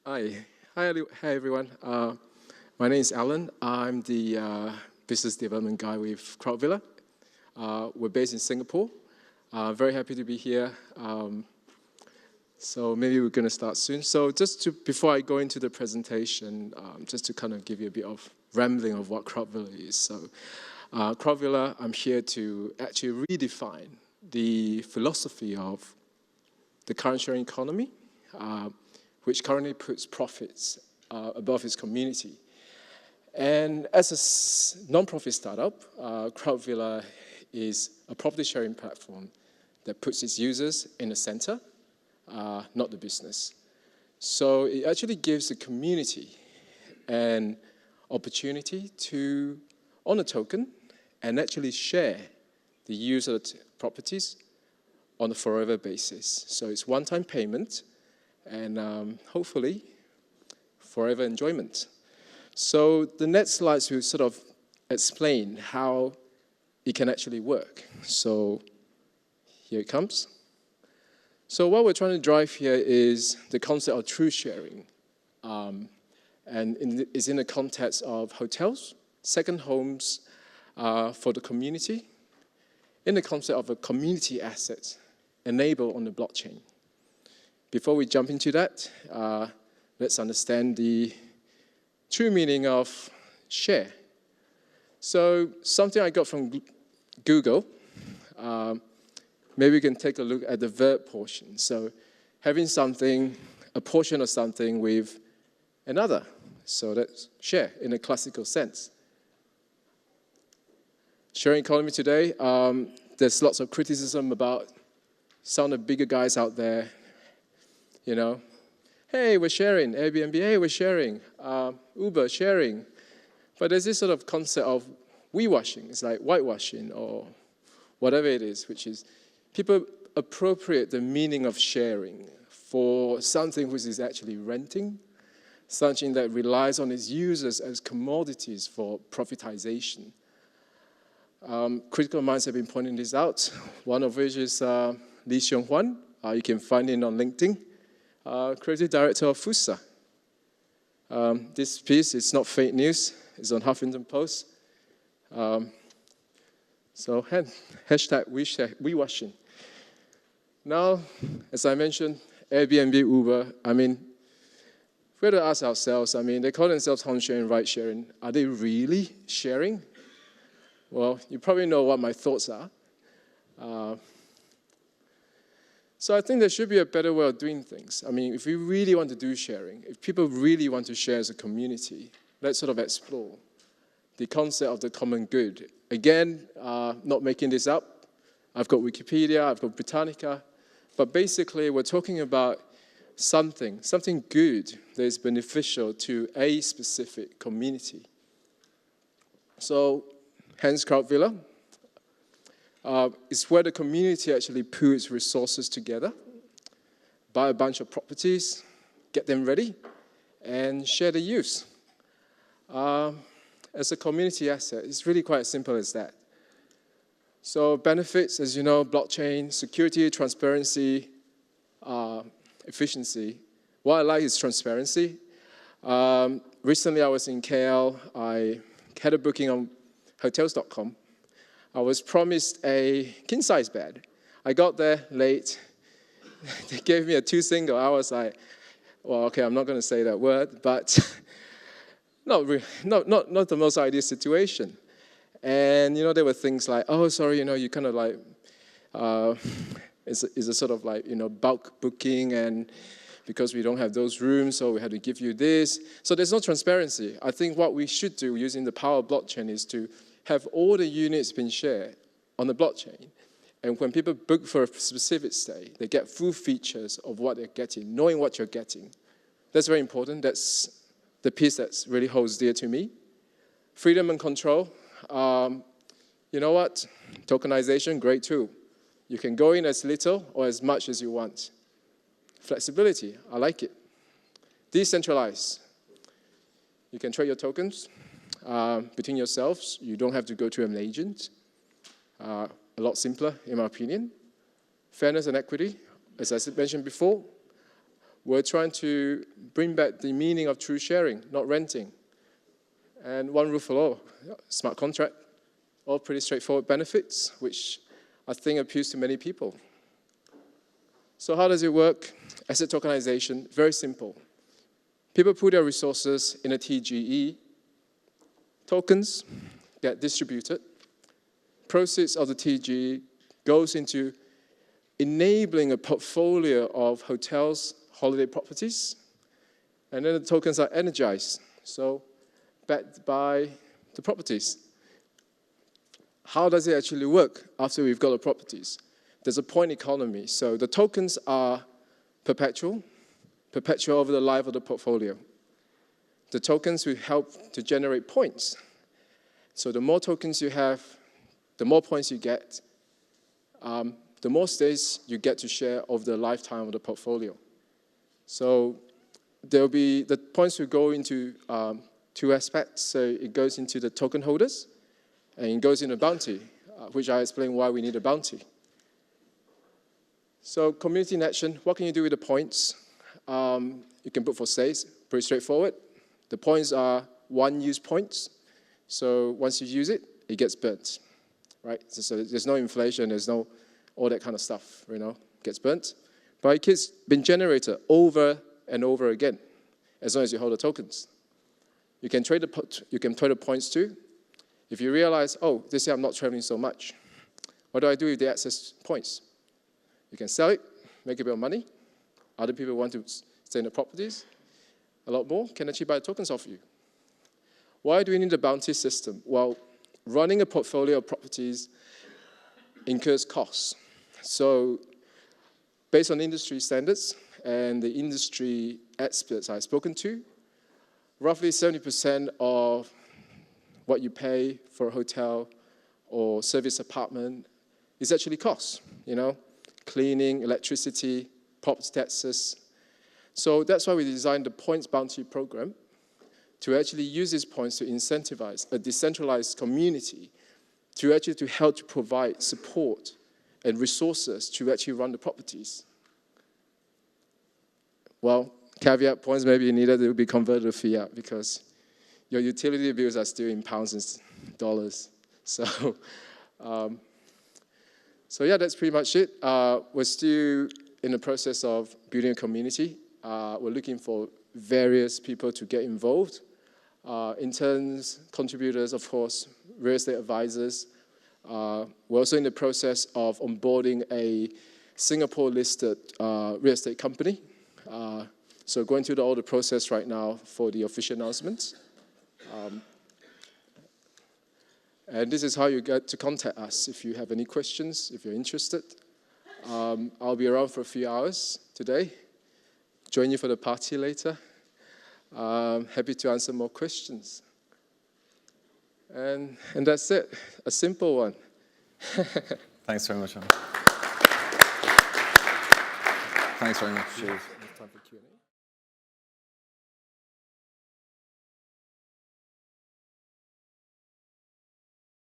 Hi, hi everyone. My name is Alan. I'm the business development guy with CrowdVilla. We're based in Singapore. Very happy to be here. So maybe we're going to start soon. So before I go into the presentation, just to kind of give you a bit of rambling of what CrowdVilla is. So CrowdVilla, I'm here to actually redefine the philosophy of the current sharing economy, which currently puts profits above its community. And as a non-profit startup, CrowdVilla is a property sharing platform that puts its users in the center, not the business. So it actually gives the community an opportunity to own a token and actually share the use of the properties on a forever basis. So it's one-time payment and hopefully forever enjoyment. So the next slides will sort of explain how it can actually work. So here it comes. So what we're trying to drive here is the concept of true sharing. And it's in the context of hotels, second homes for the community, in the concept of a community asset enabled on the blockchain. Before we jump into that, let's understand the true meaning of share. So something I got from Google, maybe we can take a look at the verb portion. So having something, a portion of something with another. So that's share in a classical sense. Sharing economy today, there's lots of criticism about some of the bigger guys out there. You know, hey, we're sharing, Airbnb, hey, we're sharing, Uber, sharing. But there's this sort of concept of we-washing. It's like whitewashing or whatever it is, which is people appropriate the meaning of sharing for something which is actually renting, something that relies on its users as commodities for profitization. Critical minds have been pointing this out, one of which is Lee Xiong-Huan. You can find him on LinkedIn. Creative director of FUSA. This piece is not fake news. It's on Huffington Post. So hashtag we-washing. Now, as I mentioned, Airbnb, Uber, I mean, we have to ask ourselves, I mean, they call themselves home sharing, ride sharing. Are they really sharing? Well, you probably know what my thoughts are. So I think there should be a better way of doing things. I mean, if we really want to do sharing, if people really want to share as a community, let's sort of explore the concept of the common good. Again, not making this up. I've got Wikipedia, I've got Britannica, but basically we're talking about something good that is beneficial to a specific community. So, hence CrowdVilla. It's where the community actually pools resources together, buy a bunch of properties, get them ready, and share the use. As a community asset, it's really quite as simple as that. So benefits, as you know, blockchain, security, transparency, efficiency. What I like is transparency. Recently, I was in KL. I had a booking on hotels.com. I was promised a king-size bed. I got there late. They gave me a 2-single. I was like, well, okay, I'm not going to say that word, but not the most ideal situation. And, you know, there were things like, oh, sorry, you know, you kind of like, it's a sort of like, you know, bulk booking, and because we don't have those rooms, so we had to give you this. So there's no transparency. I think what we should do using the power of blockchain is to have all the units been shared on the blockchain. And when people book for a specific stay, they get full features of what they're getting, knowing what you're getting. That's very important. That's the piece that really holds dear to me. Freedom and control. You know what? Tokenization, great tool. You can go in as little or as much as you want. Flexibility, I like it. Decentralized. You can trade your tokens between yourselves. You don't have to go to an agent. A lot simpler, in my opinion. Fairness and equity, as I mentioned before. We're trying to bring back the meaning of true sharing, not renting. And one rule for all, smart contract, all pretty straightforward benefits, which I think appeals to many people. So how does it work? Asset tokenization, very simple. People put their resources in a TGE, tokens get distributed, proceeds of the TGE goes into enabling a portfolio of hotels, holiday properties, and then the tokens are energized, so backed by the properties. How does it actually work after we've got the properties? There's a point economy, so the tokens are perpetual over the life of the portfolio. The tokens will help to generate points. So the more tokens you have, the more points you get, the more stays you get to share over the lifetime of the portfolio. So the points will go into two aspects. So it goes into the token holders, and it goes into bounty, which I explain why we need a bounty. So community in action, what can you do with the points? You can put for stays, pretty straightforward. The points are one-use points. So once you use it, it gets burnt, right? So there's no inflation, there's no all that kind of stuff, gets burnt. But it keeps being generated over and over again, as long as you hold the tokens. You can trade the points too. If you realize, oh, this year I'm not traveling so much, what do I do with the excess points? You can sell it, make a bit of money. Other people want to stay in the properties. A lot more can actually buy tokens off you. Why do we need a bounty system? Well, running a portfolio of properties incurs costs. So based on industry standards and the industry experts I've spoken to, roughly 70% of what you pay for a hotel or service apartment is actually costs, cleaning, electricity, property taxes. So that's why we designed the points bounty program to actually use these points to incentivize a decentralized community to help to provide support and resources to actually run the properties. Well, caveat, points may be needed to be converted to fiat because your utility bills are still in pounds and dollars. So yeah, that's pretty much it. We're still in the process of building a community. We're looking for various people to get involved. Interns, contributors, of course, real estate advisors. We're also in the process of onboarding a Singapore-listed real estate company. So going through all the process right now for the official announcements. And this is how you get to contact us if you have any questions, if you're interested. I'll be around for a few hours today. Join you for the party later. Happy to answer more questions. And that's it, a simple one. Thanks very much, Alan. Thanks very much. Cheers.